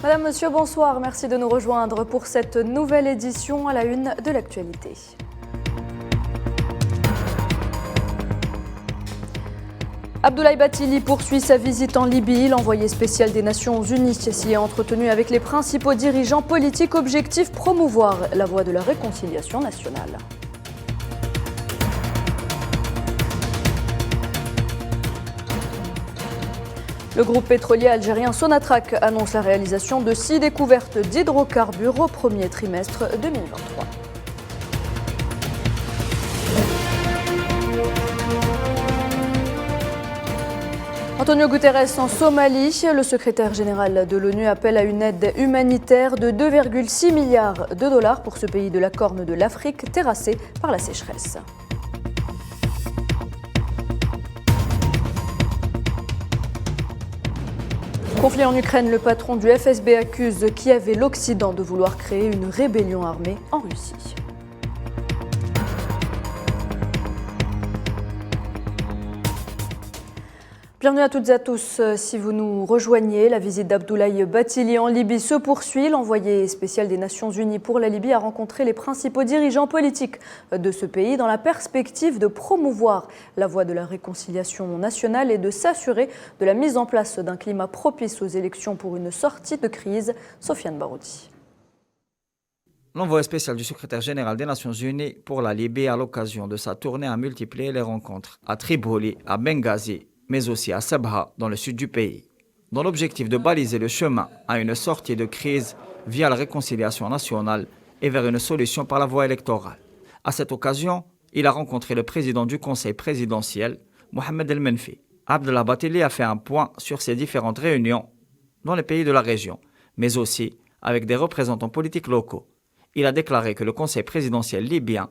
Madame, Monsieur, bonsoir. Merci de nous rejoindre pour cette nouvelle édition à la une de l'actualité. Abdoulaye Bathily poursuit sa visite en Libye. L'envoyé spécial des Nations Unies s'y est entretenu avec les principaux dirigeants politiques. Objectif, promouvoir la voie de la réconciliation nationale. Le groupe pétrolier algérien Sonatrach annonce la réalisation de 6 découvertes d'hydrocarbures au premier trimestre 2023. Antonio Guterres en Somalie, le secrétaire général de l'ONU appelle à une aide humanitaire de 2,6 milliards de dollars pour ce pays de la Corne de l'Afrique terrassé par la sécheresse. Conflit en Ukraine, le patron du FSB accuse Kiev et l'Occident de vouloir créer une rébellion armée en Russie. Bienvenue à toutes et à tous. Si vous nous rejoignez, la visite d'Abdoulaye Bathily en Libye se poursuit. L'envoyé spécial des Nations Unies pour la Libye a rencontré les principaux dirigeants politiques de ce pays dans la perspective de promouvoir la voie de la réconciliation nationale et de s'assurer de la mise en place d'un climat propice aux élections pour une sortie de crise. Sofiane Baroudi. L'envoyé spécial du secrétaire général des Nations Unies pour la Libye à l'occasion de sa tournée a multiplié les rencontres à Tripoli, à Benghazi, mais aussi à Sabha, dans le sud du pays, dans l'objectif de baliser le chemin à une sortie de crise via la réconciliation nationale et vers une solution par la voie électorale. À cette occasion, il a rencontré le président du Conseil présidentiel, Mohamed El Menfi. Abdoulaye Bathily a fait un point sur ces différentes réunions dans les pays de la région, mais aussi avec des représentants politiques locaux. Il a déclaré que le Conseil présidentiel libyen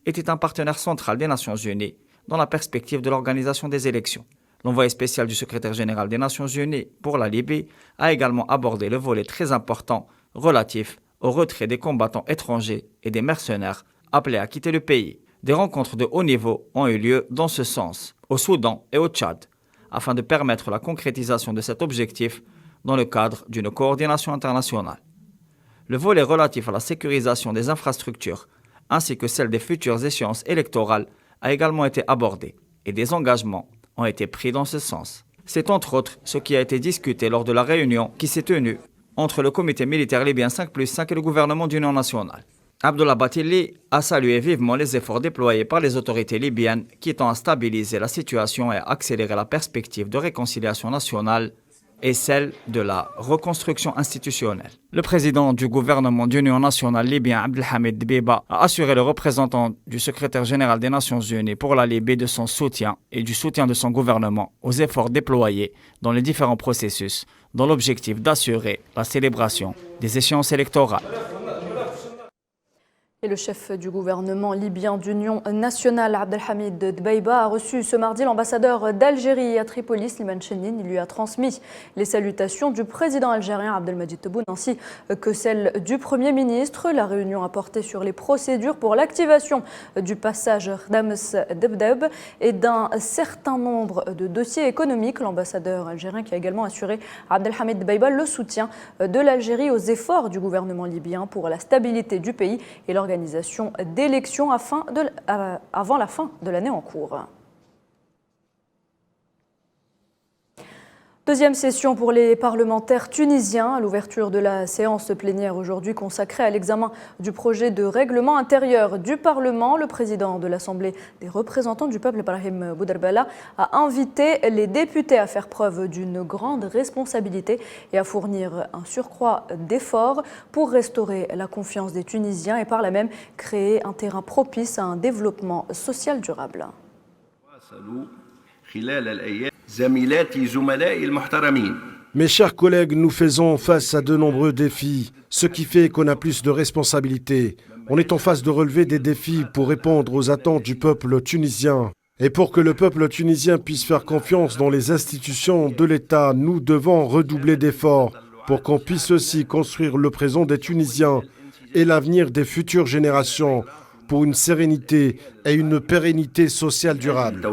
était un partenaire central des Nations Unies dans la perspective de l'organisation des élections. L'envoyé spécial du secrétaire général des Nations Unies pour la Libye a également abordé le volet très important relatif au retrait des combattants étrangers et des mercenaires appelés à quitter le pays. Des rencontres de haut niveau ont eu lieu dans ce sens, au Soudan et au Tchad, afin de permettre la concrétisation de cet objectif dans le cadre d'une coordination internationale. Le volet relatif à la sécurisation des infrastructures ainsi que celle des futures échéances électorales a également été abordé et des engagements ont été pris dans ce sens. C'est entre autres ce qui a été discuté lors de la réunion qui s'est tenue entre le comité militaire libyen 5+5 et le gouvernement d'union nationale. Abdoulaye Bathily a salué vivement les efforts déployés par les autorités libyennes qui tendent à stabiliser la situation et à accélérer la perspective de réconciliation nationale et celle de la reconstruction institutionnelle. Le président du gouvernement d'union nationale libyen, Abdelhamid Dbeiba, a assuré le représentant du secrétaire général des Nations Unies pour la Libye de son soutien et du soutien de son gouvernement aux efforts déployés dans les différents processus dans l'objectif d'assurer la célébration des échéances électorales. Et le chef du gouvernement libyen d'union nationale, Abdelhamid Dbeiba, a reçu ce mardi l'ambassadeur d'Algérie à Tripoli, Slimane Chennine. Il lui a transmis les salutations du président algérien Abdelmadjid Tebboune ainsi que celles du Premier ministre. La réunion a porté sur les procédures pour l'activation du passage Khdames Debdeb et d'un certain nombre de dossiers économiques. L'ambassadeur algérien qui a également assuré à Abdelhamid Dbeiba le soutien de l'Algérie aux efforts du gouvernement libyen pour la stabilité du pays et l'organisation d'élections avant la fin de l'année en cours. Deuxième session pour les parlementaires tunisiens à l'ouverture de la séance plénière aujourd'hui consacrée à l'examen du projet de règlement intérieur du Parlement. Le président de l'Assemblée des représentants du peuple, Brahim Bouderbala, a invité les députés à faire preuve d'une grande responsabilité et à fournir un surcroît d'efforts pour restaurer la confiance des Tunisiens et par là même créer un terrain propice à un développement social durable. Mes chers collègues, nous faisons face à de nombreux défis, ce qui fait qu'on a plus de responsabilités. On est en face de relever des défis pour répondre aux attentes du peuple tunisien. Et pour que le peuple tunisien puisse faire confiance dans les institutions de l'État, nous devons redoubler d'efforts pour qu'on puisse aussi construire le présent des Tunisiens et l'avenir des futures générations pour une sérénité et une pérennité sociale durable.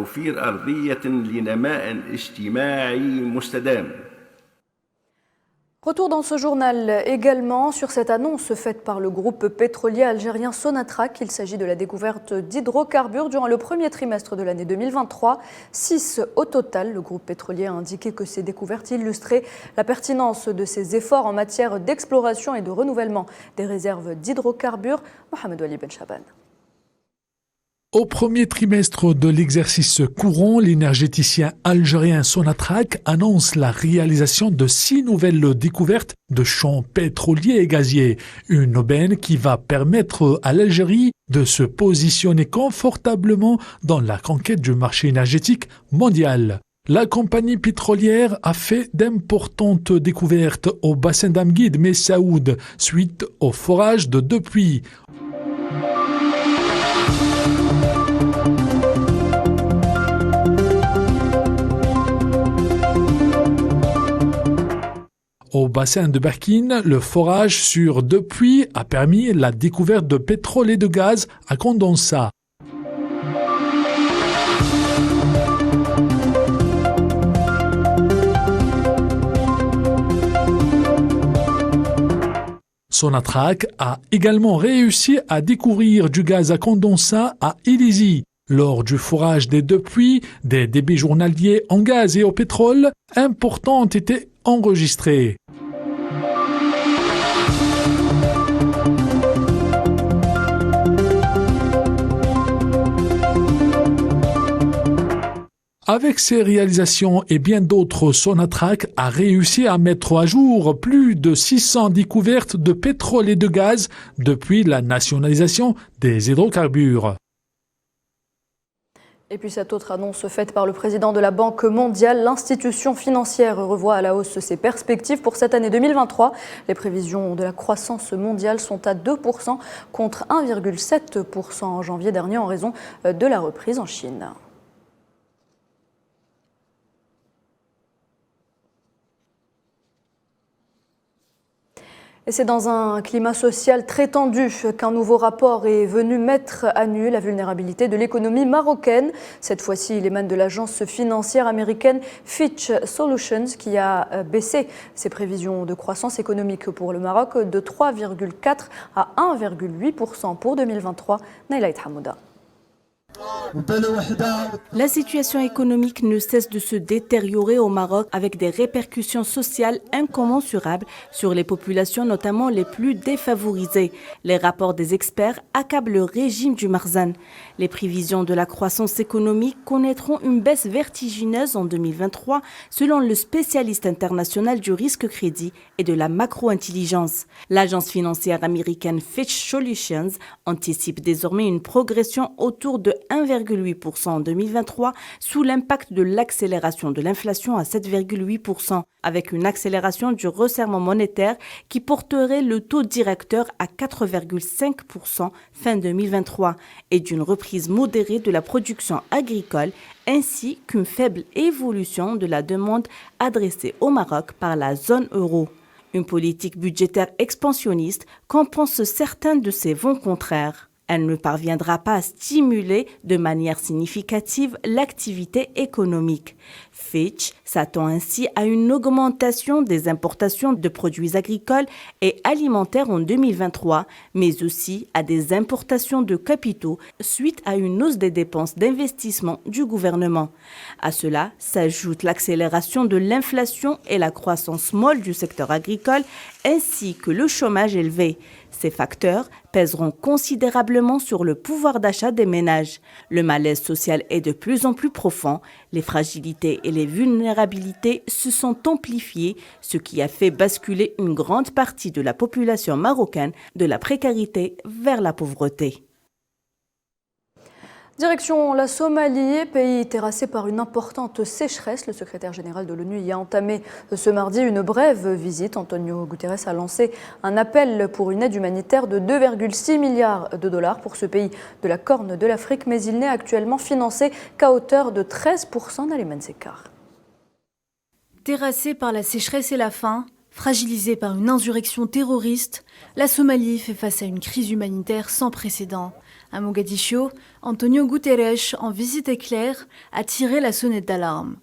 Retour dans ce journal également sur cette annonce faite par le groupe pétrolier algérien Sonatrach. Il s'agit de la découverte d'hydrocarbures durant le premier trimestre de l'année 2023. 6 au total. Le groupe pétrolier a indiqué que ces découvertes illustraient la pertinence de ses efforts en matière d'exploration et de renouvellement des réserves d'hydrocarbures. Mohamed Wali Ben Chaban. Au premier trimestre de l'exercice courant, l'énergéticien algérien Sonatrach annonce la réalisation de 6 nouvelles découvertes de champs pétroliers et gaziers. Une aubaine qui va permettre à l'Algérie de se positionner confortablement dans la conquête du marché énergétique mondial. La compagnie pétrolière a fait d'importantes découvertes au bassin d'Amguid Messaoud suite au forage de 2 puits. Au bassin de Barkine, le forage sur 2 puits a permis la découverte de pétrole et de gaz à condensat. Sonatrach a également réussi à découvrir du gaz à condensat à Ilizi. Lors du forage des 2 puits, des débits journaliers en gaz et au pétrole importants ont été enregistrés. Avec ces réalisations et bien d'autres, Sonatrach a réussi à mettre à jour plus de 600 découvertes de pétrole et de gaz depuis la nationalisation des hydrocarbures. Et puis cette autre annonce faite par le président de la Banque mondiale, l'institution financière revoit à la hausse ses perspectives pour cette année 2023. Les prévisions de la croissance mondiale sont à 2% contre 1,7% en janvier dernier en raison de la reprise en Chine. Et c'est dans un climat social très tendu qu'un nouveau rapport est venu mettre à nu la vulnérabilité de l'économie marocaine. Cette fois-ci, il émane de l'agence financière américaine Fitch Solutions qui a baissé ses prévisions de croissance économique pour le Maroc de 3,4 à 1,8% pour 2023. Naïla Hamouda. La situation économique ne cesse de se détériorer au Maroc avec des répercussions sociales incommensurables sur les populations, notamment les plus défavorisées. Les rapports des experts accablent le régime du Marzane. Les prévisions de la croissance économique connaîtront une baisse vertigineuse en 2023 selon le spécialiste international du risque crédit et de la macro-intelligence. L'agence financière américaine Fitch Solutions anticipe désormais une progression autour de 1,8% en 2023 sous l'impact de l'accélération de l'inflation à 7,8%, avec une accélération du resserrement monétaire qui porterait le taux directeur à 4,5% fin 2023 et d'une reprise modérée de la production agricole ainsi qu'une faible évolution de la demande adressée au Maroc par la zone euro. Une politique budgétaire expansionniste compense certains de ces vents contraires. Elle ne parviendra pas à stimuler de manière significative l'activité économique. Fitch s'attend ainsi à une augmentation des importations de produits agricoles et alimentaires en 2023, mais aussi à des importations de capitaux suite à une hausse des dépenses d'investissement du gouvernement. À cela s'ajoute l'accélération de l'inflation et la croissance molle du secteur agricole, ainsi que le chômage élevé. Ces facteurs pèseront considérablement sur le pouvoir d'achat des ménages. Le malaise social est de plus en plus profond, les fragilités et les vulnérabilités se sont amplifiées, ce qui a fait basculer une grande partie de la population marocaine de la précarité vers la pauvreté. Direction la Somalie, pays terrassé par une importante sécheresse. Le secrétaire général de l'ONU y a entamé ce mardi une brève visite. Antonio Guterres a lancé un appel pour une aide humanitaire de 2,6 milliards de dollars pour ce pays de la Corne de l'Afrique, mais il n'est actuellement financé qu'à hauteur de 13% d'Aliman Sekar. Terrassé par la sécheresse et la faim, fragilisé par une insurrection terroriste, la Somalie fait face à une crise humanitaire sans précédent. À Mogadiscio, Antonio Guterres, en visite éclair, a tiré la sonnette d'alarme.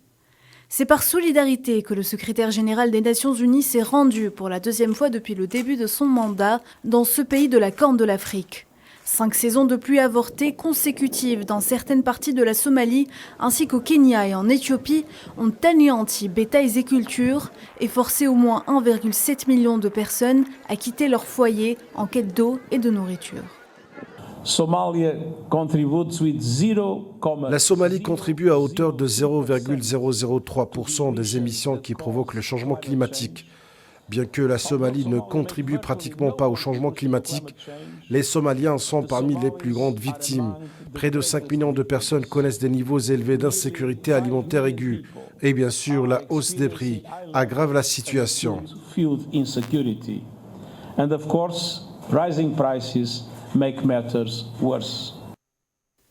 C'est par solidarité que le secrétaire général des Nations Unies s'est rendu pour la deuxième fois depuis le début de son mandat dans ce pays de la Corne de l'Afrique. 5 saisons de pluie avortées consécutives dans certaines parties de la Somalie ainsi qu'au Kenya et en Éthiopie ont anéanti bétails et cultures et forcé au moins 1,7 million de personnes à quitter leur foyer en quête d'eau et de nourriture. La Somalie contribue à hauteur de 0,003% des émissions qui provoquent le changement climatique. Bien que la Somalie ne contribue pratiquement pas au changement climatique, les Somaliens sont parmi les plus grandes victimes. Près de 5 millions de personnes connaissent des niveaux élevés d'insécurité alimentaire aiguë. Et bien sûr, la hausse des prix aggrave la situation.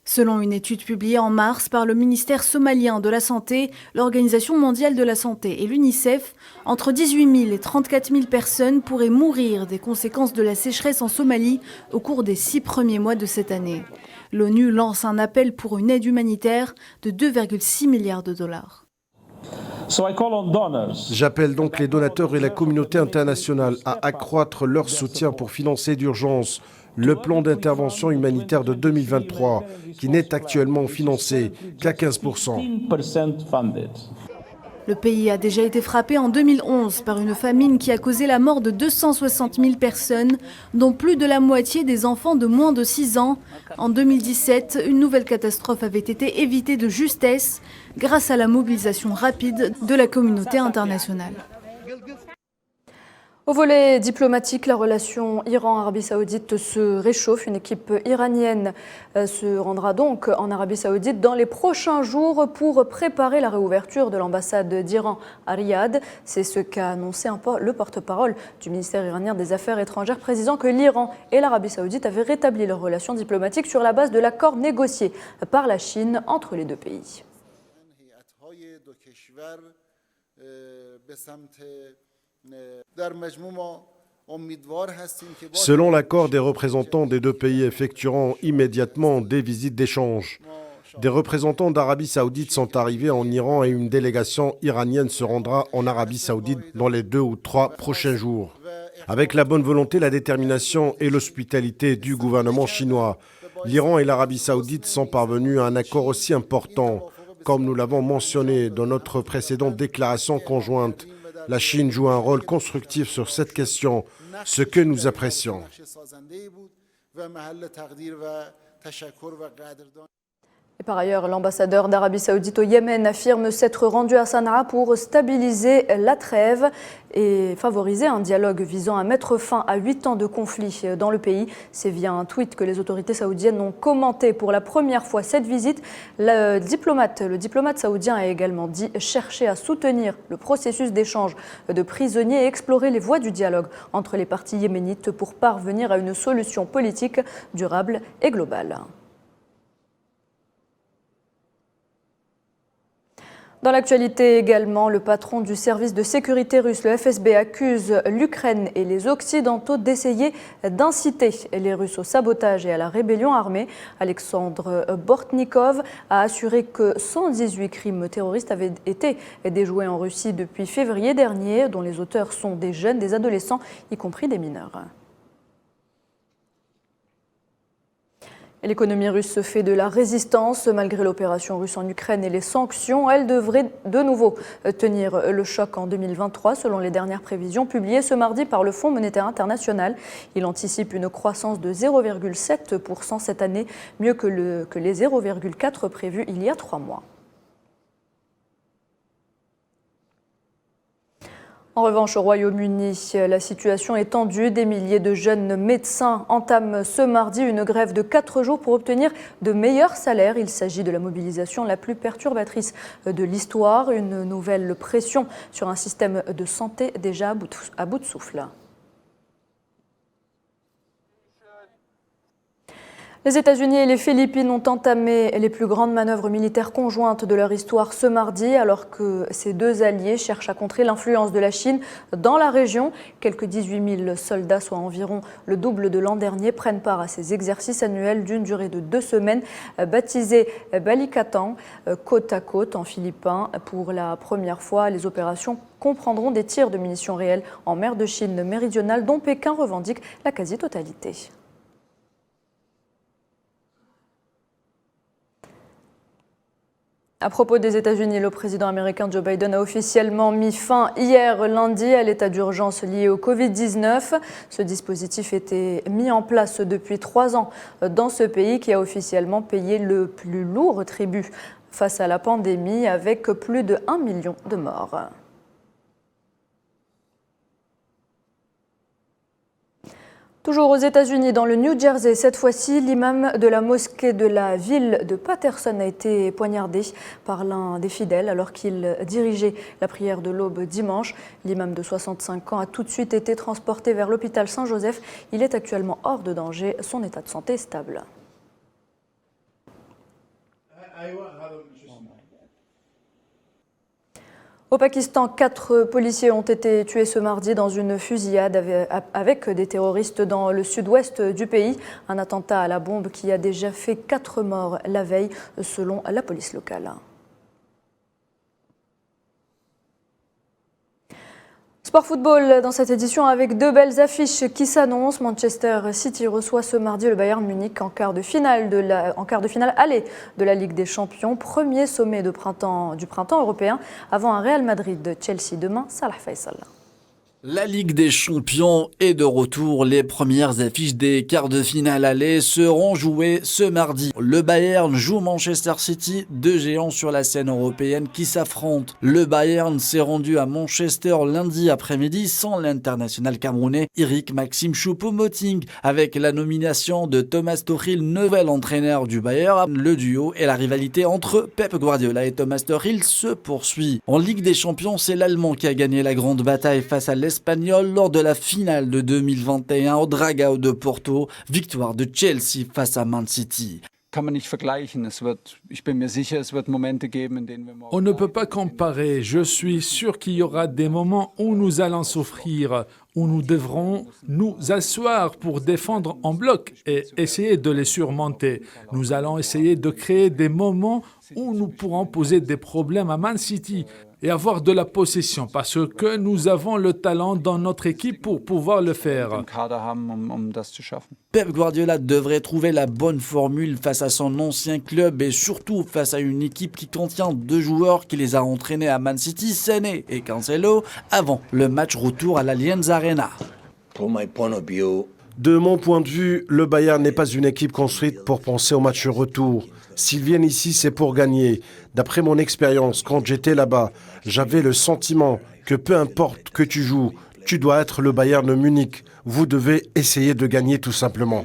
Selon une étude publiée en mars par le ministère somalien de la Santé, l'Organisation mondiale de la santé et l'UNICEF, entre 18 000 et 34 000 personnes pourraient mourir des conséquences de la sécheresse en Somalie au cours des 6 premiers mois de cette année. L'ONU lance un appel pour une aide humanitaire de 2,6 milliards de dollars. J'appelle donc les donateurs et la communauté internationale à accroître leur soutien pour financer d'urgence le plan d'intervention humanitaire de 2023, qui n'est actuellement financé qu'à 15%. Le pays a déjà été frappé en 2011 par une famine qui a causé la mort de 260 000 personnes, dont plus de la moitié des enfants de moins de 6 ans. En 2017, une nouvelle catastrophe avait été évitée de justesse grâce à la mobilisation rapide de la communauté internationale. Au volet diplomatique, la relation Iran-Arabie Saoudite se réchauffe. Une équipe iranienne se rendra donc en Arabie Saoudite dans les prochains jours pour préparer la réouverture de l'ambassade d'Iran à Riyad. C'est ce qu'a annoncé le porte-parole du ministère iranien des Affaires étrangères, précisant que l'Iran et l'Arabie Saoudite avaient rétabli leurs relations diplomatiques sur la base de l'accord négocié par la Chine entre les deux pays. Selon l'accord, des représentants des deux pays effectueront immédiatement des visites d'échange. Des représentants d'Arabie Saoudite sont arrivés en Iran et une délégation iranienne se rendra en Arabie Saoudite dans les 2 ou 3 prochains jours. Avec la bonne volonté, la détermination et l'hospitalité du gouvernement chinois, l'Iran et l'Arabie Saoudite sont parvenus à un accord aussi important. Comme nous l'avons mentionné dans notre précédente déclaration conjointe, la Chine joue un rôle constructif sur cette question, ce que nous apprécions. Et par ailleurs, l'ambassadeur d'Arabie Saoudite au Yémen affirme s'être rendu à Sanaa pour stabiliser la trêve et favoriser un dialogue visant à mettre fin à 8 ans de conflit dans le pays. C'est via un tweet que les autorités saoudiennes ont commenté pour la première fois cette visite. Le diplomate saoudien a également dit chercher à soutenir le processus d'échange de prisonniers et explorer les voies du dialogue entre les parties yéménites pour parvenir à une solution politique durable et globale. Dans l'actualité également, le patron du service de sécurité russe, le FSB, accuse l'Ukraine et les Occidentaux d'essayer d'inciter les Russes au sabotage et à la rébellion armée. Alexandre Bortnikov a assuré que 118 crimes terroristes avaient été déjoués en Russie depuis février dernier, dont les auteurs sont des jeunes, des adolescents, y compris des mineurs. L'économie russe se fait de la résistance. Malgré l'opération russe en Ukraine et les sanctions, elle devrait de nouveau tenir le choc en 2023, selon les dernières prévisions publiées ce mardi par le Fonds monétaire international. Il anticipe une croissance de 0,7% cette année, mieux que les 0,4% prévus il y a 3 mois. En revanche, au Royaume-Uni, la situation est tendue. Des milliers de jeunes médecins entament ce mardi une grève de 4 jours pour obtenir de meilleurs salaires. Il s'agit de la mobilisation la plus perturbatrice de l'histoire, une nouvelle pression sur un système de santé déjà à bout de souffle. Les États-Unis et les Philippines ont entamé les plus grandes manœuvres militaires conjointes de leur histoire ce mardi, alors que ces deux alliés cherchent à contrer l'influence de la Chine dans la région. Quelques 18 000 soldats, soit environ le double de l'an dernier, prennent part à ces exercices annuels d'une durée de 2 semaines, baptisés Balikatan, côte à côte en philippin. Pour la première fois, les opérations comprendront des tirs de munitions réelles en mer de Chine méridionale, dont Pékin revendique la quasi-totalité. À propos des États-Unis, le président américain Joe Biden a officiellement mis fin hier lundi à l'état d'urgence lié au Covid-19. Ce dispositif était mis en place depuis 3 ans dans ce pays qui a officiellement payé le plus lourd tribut face à la pandémie avec plus de 1 million de morts. Toujours aux États-Unis, dans le New Jersey, cette fois-ci, l'imam de la mosquée de la ville de Patterson a été poignardé par l'un des fidèles alors qu'il dirigeait la prière de l'aube dimanche. L'imam de 65 ans a tout de suite été transporté vers l'hôpital Saint-Joseph. Il est actuellement hors de danger. Son état de santé est stable. Au Pakistan, 4 policiers ont été tués ce mardi dans une fusillade avec des terroristes dans le sud-ouest du pays. Un attentat à la bombe qui a déjà fait 4 morts la veille, selon la police locale. Sport football dans cette édition avec 2 belles affiches qui s'annoncent. Manchester City reçoit ce mardi le Bayern Munich en quart de finale aller de la Ligue des Champions. Premier sommet du printemps européen avant un Real Madrid de Chelsea demain. Salah Faisal. La Ligue des Champions est de retour. Les premières affiches des quarts de finale aller seront jouées ce mardi. Le Bayern joue Manchester City, 2 géants sur la scène européenne qui s'affrontent. Le Bayern s'est rendu à Manchester lundi après-midi sans l'international camerounais Eric Maxime Choupo-Moting. Avec la nomination de Thomas Tuchel, nouvel entraîneur du Bayern, le duo et la rivalité entre Pep Guardiola et Thomas Tuchel se poursuit. En Ligue des Champions, c'est l'Allemand qui a gagné la grande bataille face à l'Espagnol lors de la finale de 2021 au Dragao de Porto, victoire de Chelsea face à Man City. On ne peut pas comparer. Je suis sûr qu'il y aura des moments où nous allons souffrir, où nous devrons nous asseoir pour défendre en bloc et essayer de les surmonter. Nous allons essayer de créer des moments où nous pourrons poser des problèmes à Man City et avoir de la possession parce que nous avons le talent dans notre équipe pour pouvoir le faire. Pep Guardiola devrait trouver la bonne formule face à son ancien club et surtout face à une équipe qui contient 2 joueurs qui les a entraînés à Man City, Sané et Cancelo, avant le match retour à l'Allianz Arena. De mon point de vue, le Bayern n'est pas une équipe construite pour penser au match retour. S'ils viennent ici, c'est pour gagner. D'après mon expérience, quand j'étais là-bas, j'avais le sentiment que peu importe que tu joues, tu dois être le Bayern Munich. Vous devez essayer de gagner tout simplement.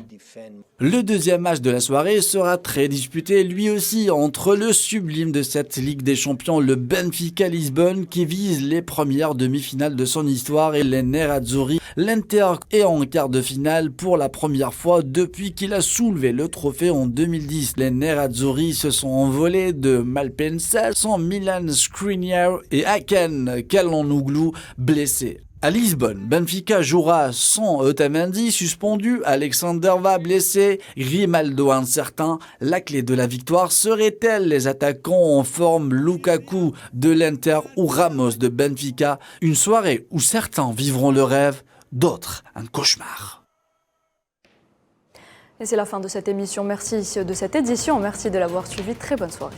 Le deuxième match de la soirée sera très disputé lui aussi entre le sublime de cette Ligue des Champions, le Benfica Lisbonne qui vise les premières demi-finales de son histoire et les Nerazzurri. L'Inter est en quart de finale pour la première fois depuis qu'il a soulevé le trophée en 2010. Les Nerazzurri se sont envolés de Malpensa sans Milan Skriniar et Hakan Çalhanoğlu blessés. À Lisbonne, Benfica jouera sans Otamendi suspendu, Alexander Va blessé, Grimaldo incertain. La clé de la victoire serait-elle les attaquants en forme Lukaku de l'Inter ou Ramos de Benfica? Une soirée où certains vivront le rêve, d'autres un cauchemar. Et c'est la fin de cette émission. Merci de cette édition. Merci de l'avoir suivi. Très bonne soirée.